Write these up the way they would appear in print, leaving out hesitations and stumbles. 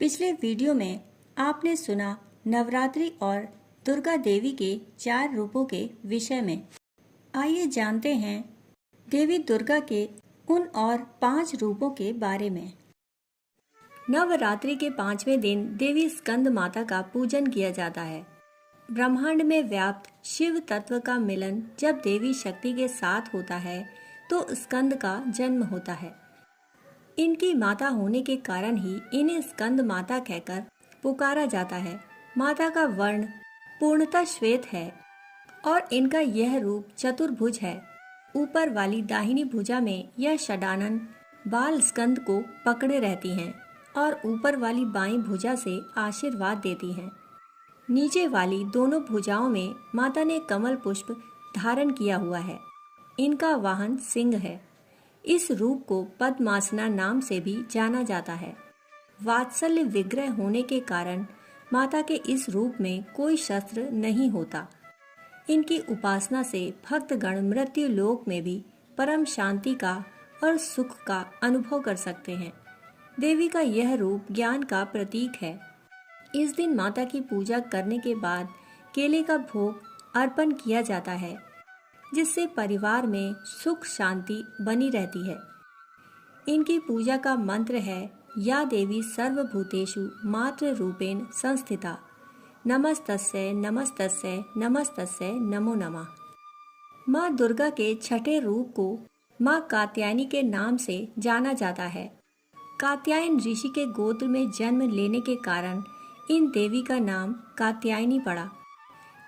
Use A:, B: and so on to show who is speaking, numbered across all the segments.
A: पिछले वीडियो में आपने सुना नवरात्रि और दुर्गा देवी के 4 रूपों के विषय में। आइए जानते हैं देवी दुर्गा के उन और 5 रूपों के बारे में। नवरात्रि के 5वें दिन देवी स्कंद माता का पूजन किया जाता है। ब्रह्मांड में व्याप्त शिव तत्व का मिलन जब देवी शक्ति के साथ होता है तो स्कंद का जन्म होता है। इनकी माता होने के कारण ही इन्हें स्कंद माता कहकर पुकारा जाता है। माता का वर्ण पूर्णतः श्वेत है और इनका यह रूप चतुर्भुज है। ऊपर वाली दाहिनी भुजा में यह षडानन बाल स्कंद को पकड़े रहती हैं और ऊपर वाली बाईं भुजा से आशीर्वाद देती हैं। नीचे वाली दोनों भुजाओं में माता ने कमल पुष्प धारण किया हुआ है। इनका वाहन सिंह है। इस रूप को पद्मासना नाम से भी जाना जाता है। वात्सल्य विग्रह होने के कारण माता के इस रूप में कोई शस्त्र नहीं होता। इनकी उपासना से भक्तगण मृत्यु लोक में भी परम शांति का और सुख का अनुभव कर सकते हैं। देवी का यह रूप ज्ञान का प्रतीक है। इस दिन माता की पूजा करने के बाद केले का भोग अर्पण किया जाता है, जिससे परिवार में सुख शांति बनी रहती है। इनकी पूजा का मंत्र है या देवी सर्वभूतेषु मातृ रूपेण संस्थिता नमस्तस्यै नमस्तस्यै नमस्तस्यै नमो नमः। माँ दुर्गा के छठे रूप को माँ कात्यायनी के नाम से जाना जाता है। कात्यायन ऋषि के गोत्र में जन्म लेने के कारण इन देवी का नाम कात्यायनी पड़ा,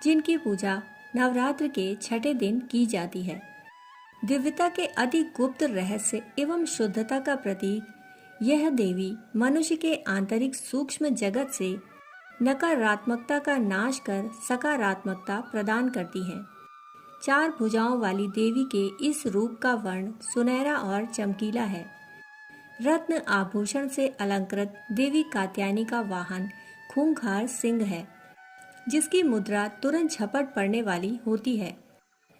A: जिनकी पूजा नवरात्र के छठे दिन की जाती है। दिव्यता के अति गुप्त रहस्य एवं शुद्धता का प्रतीक यह देवी मनुष्य के आंतरिक सूक्ष्म जगत से नकारात्मकता का नाश कर सकारात्मकता प्रदान करती हैं। 4 भुजाओं वाली देवी के इस रूप का वर्ण सुनहरा और चमकीला है। रत्न आभूषण से अलंकृत देवी कात्यायनी का वाहन खूंखार सिंह है, जिसकी मुद्रा तुरंत झपट पड़ने वाली होती है।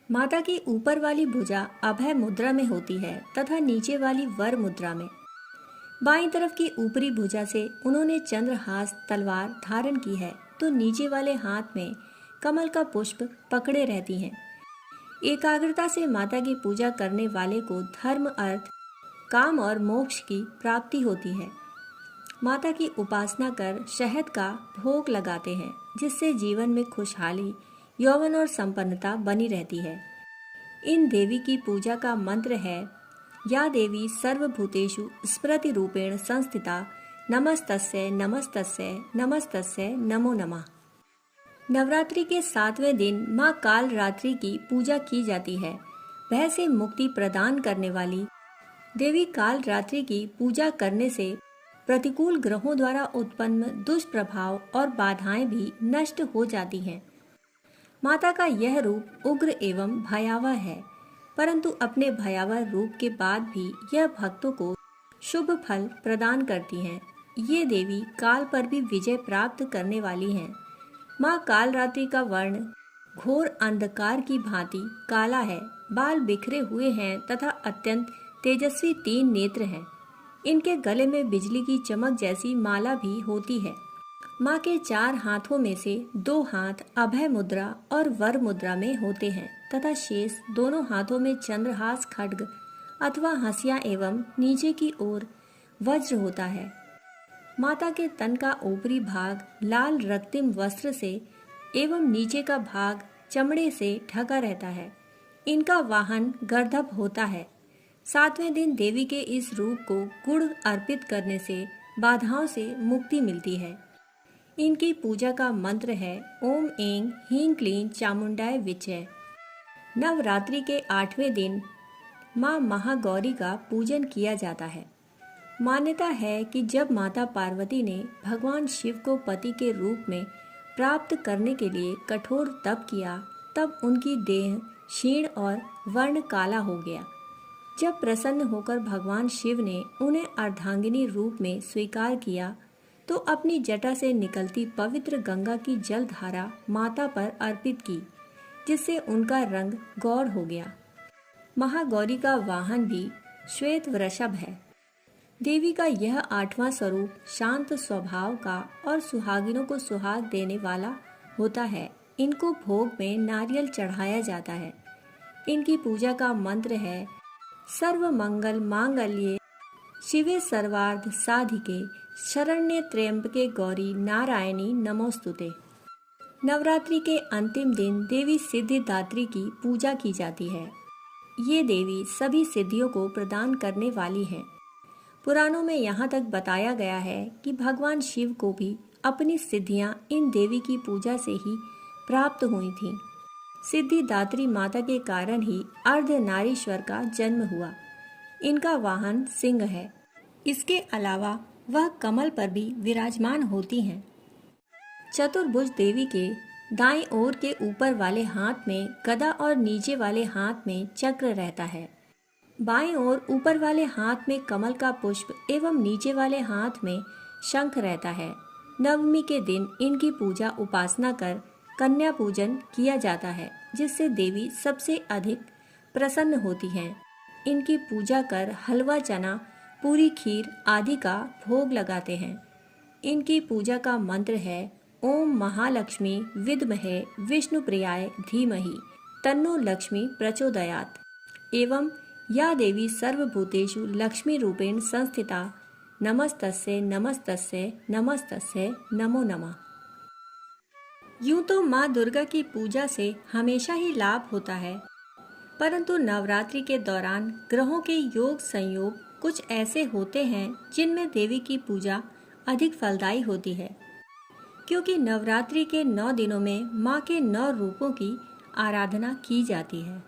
A: माता की ऊपर वाली भुजा अभय मुद्रा में होती है तथा नीचे वाली वर मुद्रा में। बाईं तरफ की ऊपरी भुजा से उन्होंने चंद्रहास तलवार धारण की है, तो नीचे वाले हाथ में कमल का पुष्प पकड़े रहती हैं। एकाग्रता से माता की पूजा करने वाले को धर्म, अर्थ, काम और मोक्ष की प्राप्ति होती है। माता की उपासना कर शहद का भोग लगाते हैं, जिससे जीवन में खुशहाली, यौवन और संपन्नता बनी रहती है। इन देवी की पूजा का मंत्र है या देवी सर्वभूतेषु स्मृति रूपेण संस्थिता नमस्तस्यै नमस्तस्यै नमस्तस्यै नमो नमः। नवरात्रि के 7वें दिन माँ काल रात्रि की पूजा की जाती है। भय से मुक्ति प्रदान करने वाली देवी काल रात्रि की पूजा करने से प्रतिकूल ग्रहों द्वारा उत्पन्न दुष्प्रभाव और बाधाएं भी नष्ट हो जाती हैं। माता का यह रूप उग्र एवं भयावह है, परंतु अपने भयावह रूप के बाद भी यह भक्तों को शुभ फल प्रदान करती हैं। ये देवी काल पर भी विजय प्राप्त करने वाली हैं। माँ काल रात्रि का वर्ण घोर अंधकार की भांति काला है। बाल बिखरे हुए हैं तथा अत्यंत तेजस्वी 3 नेत्र हैं। इनके गले में बिजली की चमक जैसी माला भी होती है। माँ के 4 हाथों में से 2 हाथ अभय मुद्रा और वर मुद्रा में होते हैं तथा शेष दोनों हाथों में चंद्रहास खड्ग अथवा हंसिया एवं नीचे की ओर वज्र होता है। माता के तन का ऊपरी भाग लाल रक्तिम वस्त्र से एवं नीचे का भाग चमड़े से ढका रहता है। इनका वाहन गर्दभ होता है। 7वें दिन देवी के इस रूप को गुड़ अर्पित करने से बाधाओं से मुक्ति मिलती है। इनकी पूजा का मंत्र है ओम ऐं ह्रीं क्लीं चामुंडाय विचे। नवरात्रि के 8वें दिन माँ महागौरी का पूजन किया जाता है। मान्यता है कि जब माता पार्वती ने भगवान शिव को पति के रूप में प्राप्त करने के लिए कठोर तप किया, तब उनकी देह क्षीण और वर्ण काला हो गया। जब प्रसन्न होकर भगवान शिव ने उन्हें अर्धांगिनी रूप में स्वीकार किया, तो अपनी जटा से निकलती पवित्र गंगा की जलधारा माता पर अर्पित की, जिससे उनका रंग गौर हो गया। महागौरी का वाहन भी श्वेत वृषभ है। देवी का यह 8वां स्वरूप शांत स्वभाव का और सुहागिनों को सुहाग देने वाला होता है। इनको भोग में नारियल चढ़ाया जाता है। इनकी पूजा का मंत्र है सर्व मंगल मांगल्ये शिवे सर्वार्थ साधिके शरण्ये त्र्यंबके गौरी नारायणी नमोस्तुते। नवरात्रि के अंतिम दिन देवी सिद्धिदात्री की पूजा की जाती है। ये देवी सभी सिद्धियों को प्रदान करने वाली हैं। पुराणों में यहाँ तक बताया गया है कि भगवान शिव को भी अपनी सिद्धियाँ इन देवी की पूजा से ही प्राप्त हुई थीं। सिद्धिदात्री माता के कारण ही अर्धनारीश्वर का जन्म हुआ। इनका वाहन सिंह है। इसके अलावा वह कमल पर भी विराजमान होती हैं। चतुर्भुज देवी के दाईं ओर के ऊपर वाले हाथ में गदा और नीचे वाले हाथ में चक्र रहता है। बाईं ओर ऊपर वाले हाथ में कमल का पुष्प एवं नीचे वाले हाथ में शंख रहता है। नवमी के दिन इनकी पूजा उपासना कर कन्या पूजन किया जाता है, जिससे देवी सबसे अधिक प्रसन्न होती हैं। इनकी पूजा कर हलवा चना पूरी खीर आदि का भोग लगाते हैं। इनकी पूजा का मंत्र है ओम महालक्ष्मी विद्महे विष्णुप्रियाय धीमहि तन्नो लक्ष्मी प्रचोदयात्। एवं या देवी सर्वभूतेषु लक्ष्मी रूपेण संस्थिता नमस्तस्यै नमस्तस्यै नमस्तस्यै नमो नमः। यूं तो माँ दुर्गा की पूजा से हमेशा ही लाभ होता है, परंतु नवरात्रि के दौरान ग्रहों के योग संयोग कुछ ऐसे होते हैं जिनमें देवी की पूजा अधिक फलदायी होती है, क्योंकि नवरात्रि के 9 दिनों में माँ के 9 रूपों की आराधना की जाती है।